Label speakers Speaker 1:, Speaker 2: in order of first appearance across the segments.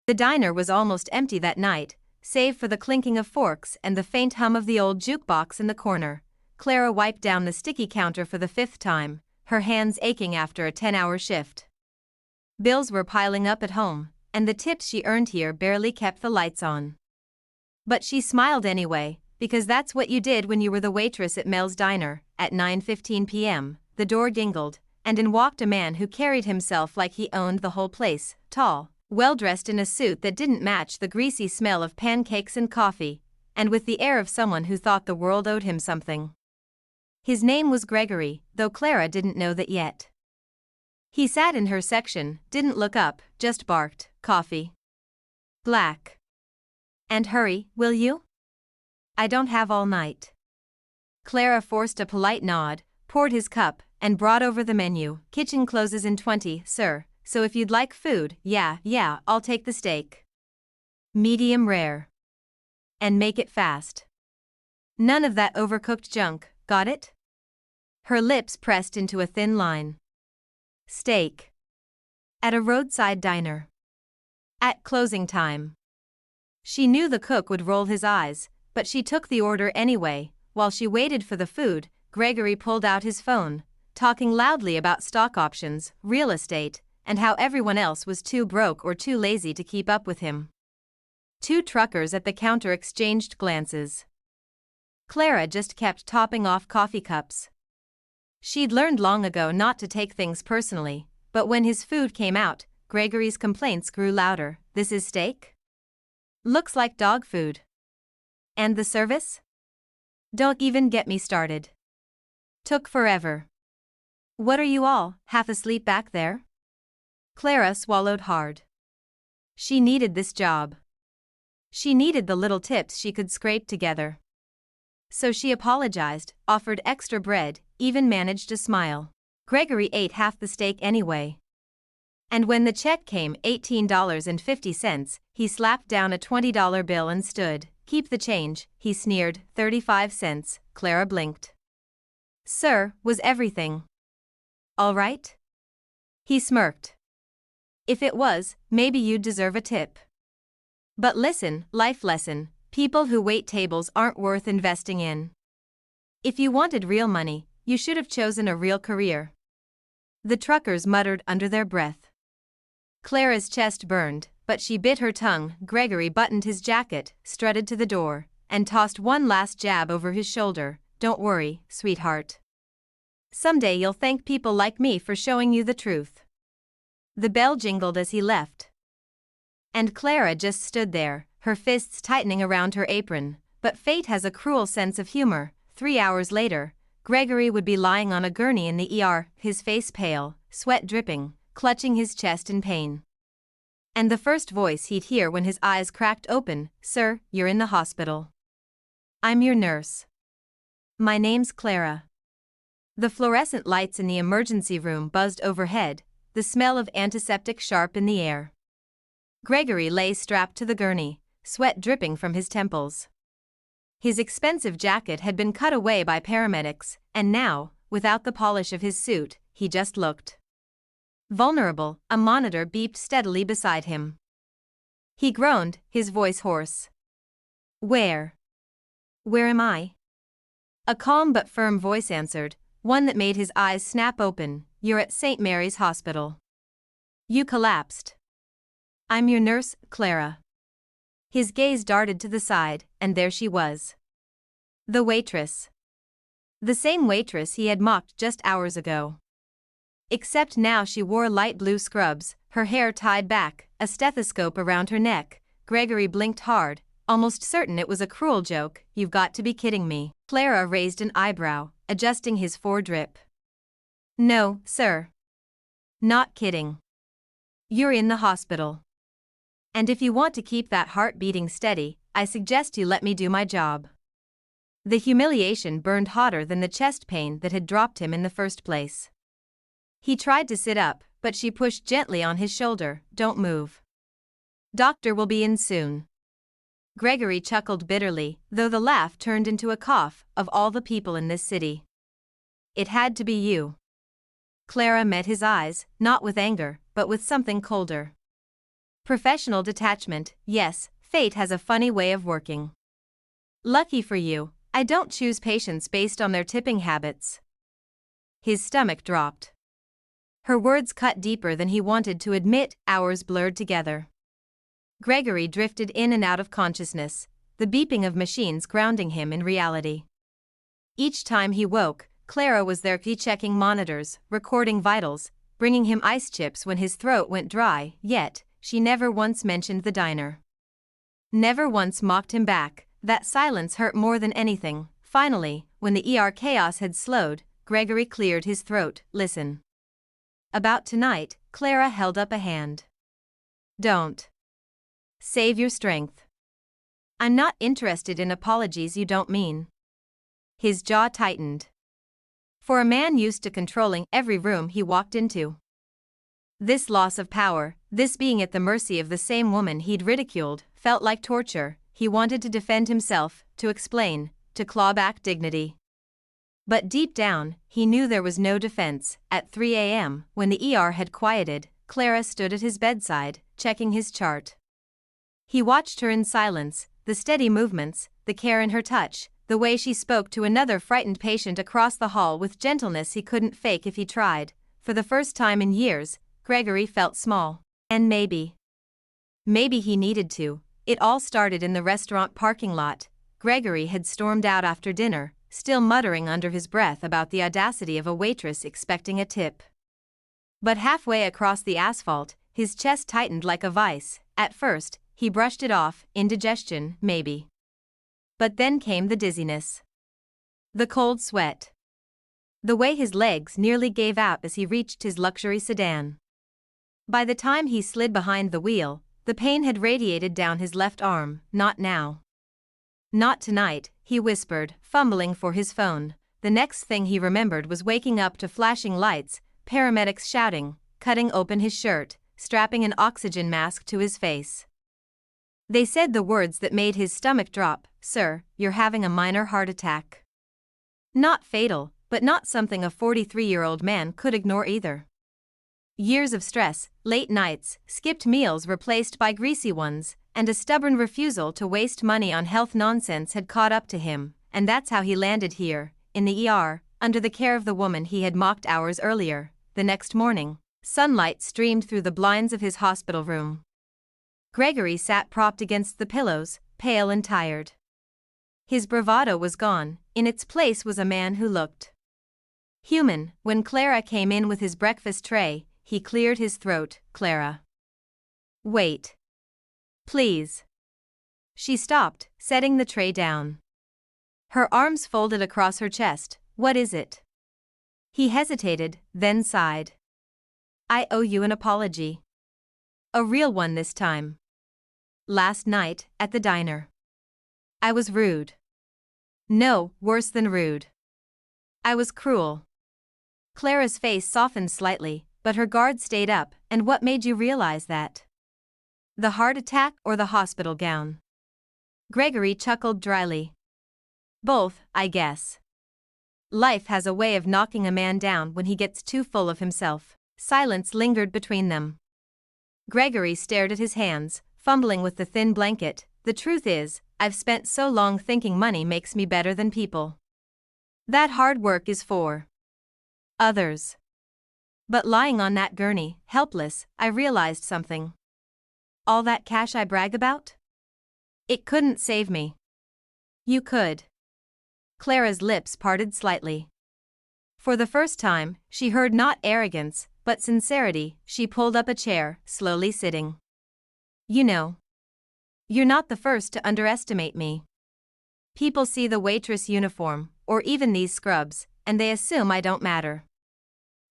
Speaker 1: The diner was almost empty that night, save for the clinking of forks and the faint hum of the old jukebox in the corner. Clara wiped down the sticky counter for the 5th time, her hands aching after a 10-hour shift. Bills were piling up at home, and the tips she earned here barely kept the lights on. But she smiled anyway, because that's what you did when you were the waitress at Mel's diner. At 9:15 p.m., the door dingled, and in walked a man who carried himself like he owned the whole place, tall, well-dressed in a suit that didn't match the greasy smell of pancakes and coffee, and with the air of someone who thought the world owed him something. His name was Gregory, though Clara didn't know that yet. He sat in her section, didn't look up, just barked, "Coffee. Black. And hurry, will you? I don't have all night." Clara forced a polite nod, poured his cup, and brought over the menu. "Kitchen closes in 20, sir, so if you'd like food, yeah, I'll take the steak. Medium rare. And make it fast. None of that overcooked junk, got it?" Her lips pressed into a thin line. Steak. At a roadside diner. At closing time. She knew the cook would roll his eyes, but she took the order anyway. While she waited for the food, Gregory pulled out his phone, talking loudly about stock options, real estate, and how everyone else was too broke or too lazy to keep up with him. 2 truckers at the counter exchanged glances. Clara just kept topping off coffee cups. She'd learned long ago not to take things personally, but when his food came out, Gregory's complaints grew louder. "This is steak? Looks like dog food. And the service? Don't even get me started. Took forever. What are you all, half asleep back there?" Clara swallowed hard. She needed this job. She needed the little tips she could scrape together. So she apologized, offered extra bread, even managed a smile. Gregory ate half the steak anyway. And when the check came, $18.50, he slapped down a $20 bill and stood. "Keep the change," he sneered. 35 cents, Clara blinked. "Sir, was everything all right?" He smirked. "If it was, maybe you'd deserve a tip. But listen, life lesson, people who wait tables aren't worth investing in. If you wanted real money, you should have chosen a real career." The truckers muttered under their breath. Clara's chest burned, but she bit her tongue. Gregory buttoned his jacket, strutted to the door, and tossed one last jab over his shoulder. "Don't worry, sweetheart. Someday you'll thank people like me for showing you the truth." The bell jingled as he left. And Clara just stood there, her fists tightening around her apron. But fate has a cruel sense of humor. 3 hours later, Gregory would be lying on a gurney in the ER, his face pale, sweat dripping, clutching his chest in pain. And the first voice he'd hear when his eyes cracked open, "Sir, you're in the hospital. I'm your nurse. My name's Clara." The fluorescent lights in the emergency room buzzed overhead, the smell of antiseptic sharp in the air. Gregory lay strapped to the gurney, sweat dripping from his temples. His expensive jacket had been cut away by paramedics, and now, without the polish of his suit, he just looked vulnerable. A monitor beeped steadily beside him. He groaned, his voice hoarse. Where am I?" A calm but firm voice answered, one that made his eyes snap open. "You're at St. Mary's Hospital. You collapsed. I'm your nurse, Clara." His gaze darted to the side, and there she was. The waitress. The same waitress he had mocked just hours ago. Except now she wore light blue scrubs, her hair tied back, a stethoscope around her neck. Gregory blinked hard, almost certain it was a cruel joke. "You've got to be kidding me." Clara raised an eyebrow, adjusting his foredrip. "No, sir. Not kidding. You're in the hospital. And if you want to keep that heart beating steady, I suggest you let me do my job." The humiliation burned hotter than the chest pain that had dropped him in the first place. He tried to sit up, but she pushed gently on his shoulder. "Don't move. Doctor will be in soon." Gregory chuckled bitterly, though the laugh turned into a cough. "Of all the people in this city, it had to be you." Clara met his eyes, not with anger, but with something colder. Professional detachment, yes, fate has a funny way of working. Lucky for you, I don't choose patients based on their tipping habits. His stomach dropped. Her words cut deeper than he wanted to admit, hours blurred together. Gregory drifted in and out of consciousness, the beeping of machines grounding him in reality. Each time he woke, Clara was there checking monitors, recording vitals, bringing him ice chips when his throat went dry, yet, she never once mentioned the diner. Never once mocked him back. That silence hurt more than anything. Finally, when the ER chaos had slowed, Gregory cleared his throat. Listen. About tonight, Clara held up a hand. Don't. Save your strength. I'm not interested in apologies you don't mean. His jaw tightened. For a man used to controlling every room he walked into. This loss of power, this being at the mercy of the same woman he'd ridiculed, felt like torture. He wanted to defend himself, to explain, to claw back dignity. But deep down, he knew there was no defense. At 3 a.m., when the ER had quieted, Clara stood at his bedside, checking his chart. He watched her in silence, the steady movements, the care in her touch, the way she spoke to another frightened patient across the hall with gentleness he couldn't fake if he tried. For the first time in years, Gregory felt small. And maybe he needed to. It all started in the restaurant parking lot. Gregory had stormed out after dinner, still muttering under his breath about the audacity of a waitress expecting a tip. But halfway across the asphalt, his chest tightened like a vice. At first, he brushed it off, indigestion, maybe. But then came the dizziness. The cold sweat. The way his legs nearly gave out as he reached his luxury sedan. By the time he slid behind the wheel, the pain had radiated down his left arm. Not now. Not tonight, he whispered, fumbling for his phone. The next thing he remembered was waking up to flashing lights, paramedics shouting, cutting open his shirt, strapping an oxygen mask to his face. They said the words that made his stomach drop. Sir, you're having a minor heart attack. Not fatal, but not something a 43-year-old man could ignore either. Years of stress, late nights, skipped meals replaced by greasy ones, and a stubborn refusal to waste money on health nonsense had caught up to him, and that's how he landed here, in the ER, under the care of the woman he had mocked hours earlier. The next morning, sunlight streamed through the blinds of his hospital room. Gregory sat propped against the pillows, pale and tired. His bravado was gone. In its place was a man who looked human. When Clara came in with his breakfast tray, he cleared his throat. Clara. Wait. Please. She stopped, setting the tray down. Her arms folded across her chest. What is it? He hesitated, then sighed. I owe you an apology. A real one this time. Last night, at the diner. I was rude. No, worse than rude. I was cruel. Clara's face softened slightly, but her guard stayed up. And what made you realize that? The heart attack or the hospital gown? Gregory chuckled dryly. Both, I guess. Life has a way of knocking a man down when he gets too full of himself. Silence lingered between them. Gregory stared at his hands, fumbling with the thin blanket. The truth is, I've spent so long thinking money makes me better than people. That hard work is for others. But lying on that gurney, helpless, I realized something. All that cash I brag about? It couldn't save me. You could. Clara's lips parted slightly. For the first time, she heard not arrogance, but sincerity. She pulled up a chair, slowly sitting. You know. You're not the first to underestimate me. People see the waitress uniform, or even these scrubs, and they assume I don't matter.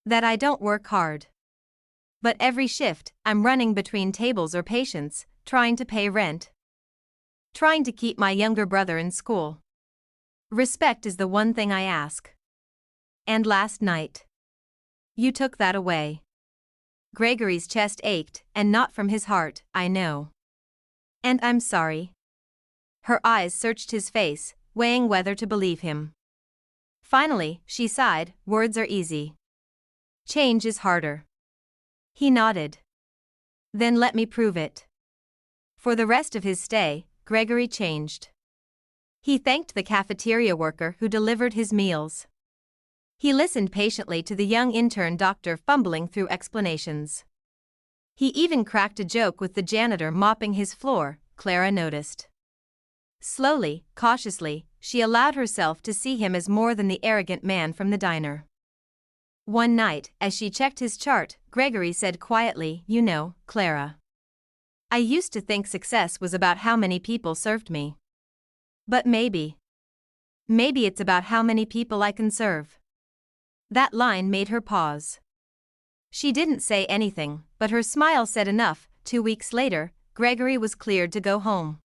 Speaker 1: That I don't work hard. But every shift, I'm running between tables or patients, trying to pay rent. Trying to keep my younger brother in school. Respect is the one thing I ask. And last night. You took that away. Gregory's chest ached, and not from his heart, I know. And I'm sorry. Her eyes searched his face, weighing whether to believe him. Finally, she sighed, words are easy. Change is harder. He nodded. Then let me prove it. For the rest of his stay, Gregory changed. He thanked the cafeteria worker who delivered his meals. He listened patiently to the young intern doctor fumbling through explanations. He even cracked a joke with the janitor mopping his floor, Clara noticed. Slowly, cautiously, she allowed herself to see him as more than the arrogant man from the diner. One night, as she checked his chart, Gregory said quietly, "You know, Clara, I used to think success was about how many people served me. But maybe it's about how many people I can serve." That line made her pause. She didn't say anything, but her smile said enough. 2 weeks later, Gregory was cleared to go home.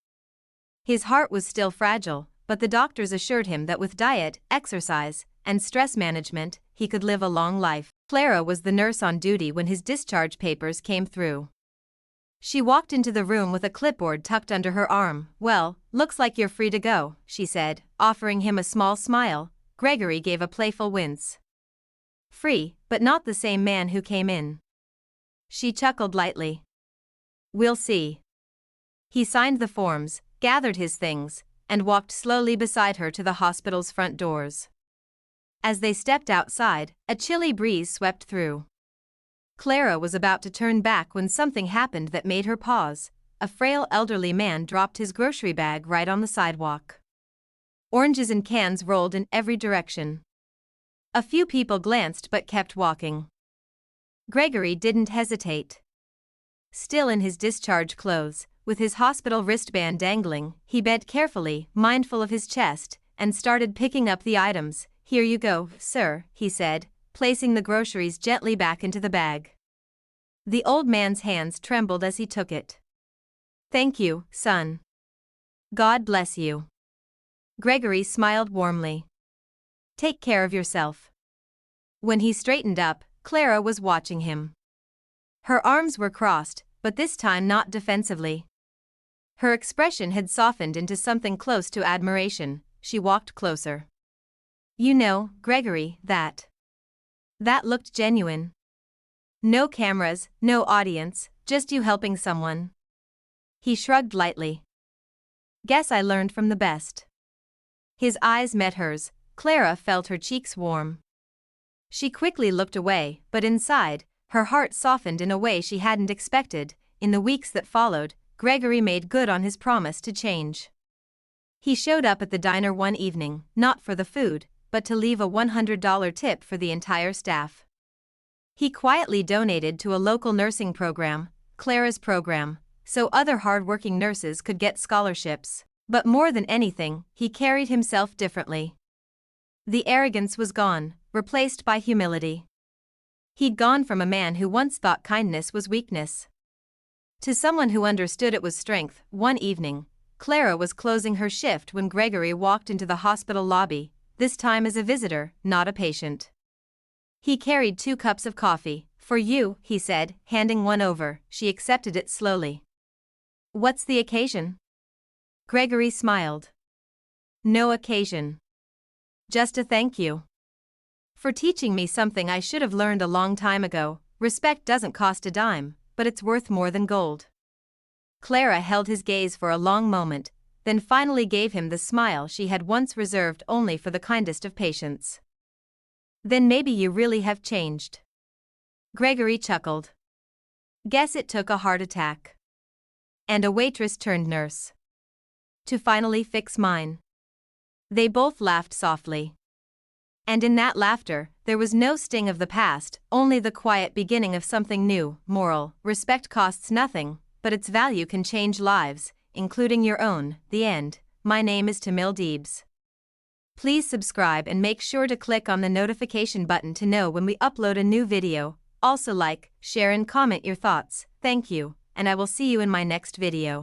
Speaker 1: His heart was still fragile, but the doctors assured him that with diet, exercise, and stress management, he could live a long life. Clara was the nurse on duty when his discharge papers came through. She walked into the room with a clipboard tucked under her arm. "Well, looks like you're free to go," she said, offering him a small smile. Gregory gave a playful wince. "Free, but not the same man who came in." She chuckled lightly. "We'll see." He signed the forms, gathered his things, and walked slowly beside her to the hospital's front doors. As they stepped outside, a chilly breeze swept through. Clara was about to turn back when something happened that made her pause. A frail elderly man dropped his grocery bag right on the sidewalk. Oranges and cans rolled in every direction. A few people glanced but kept walking. Gregory didn't hesitate. Still in his discharge clothes, with his hospital wristband dangling, he bent carefully, mindful of his chest, and started picking up the items. "Here you go, sir," he said, placing the groceries gently back into the bag. The old man's hands trembled as he took it. "Thank you, son. God bless you." Gregory smiled warmly. "Take care of yourself." When he straightened up, Clara was watching him. Her arms were crossed, but this time not defensively. Her expression had softened into something close to admiration. She walked closer. "You know, Gregory, that looked genuine. No cameras, no audience, just you helping someone." He shrugged lightly. "Guess I learned from the best." His eyes met hers. Clara felt her cheeks warm. She quickly looked away, but inside, her heart softened in a way she hadn't expected. In the weeks that followed, Gregory made good on his promise to change. He showed up at the diner one evening, not for the food, but to leave a $100 tip for the entire staff. He quietly donated to a local nursing program, Clara's program, so other hard-working nurses could get scholarships. But more than anything, he carried himself differently. The arrogance was gone, replaced by humility. He'd gone from a man who once thought kindness was weakness to someone who understood it was strength. One evening, Clara was closing her shift when Gregory walked into the hospital lobby, this time as a visitor, not a patient. He carried 2 cups of coffee. "For you," he said, handing one over. She accepted it slowly. "What's the occasion?" Gregory smiled. "No occasion. Just a thank you for teaching me something I should have learned a long time ago. Respect doesn't cost a dime, but it's worth more than gold." Clara held his gaze for a long moment, then finally gave him the smile she had once reserved only for the kindest of patients. "Then maybe you really have changed." Gregory chuckled. "Guess it took a heart attack and a waitress turned nurse to finally fix mine." They both laughed softly. And in that laughter, there was no sting of the past, only the quiet beginning of something new. Moral: respect costs nothing, but its value can change lives, including your own. The end. My name is Temille Deebs. Please subscribe and make sure to click on the notification button to know when we upload a new video. Also like, share and comment your thoughts. Thank you, and I will see you in my next video.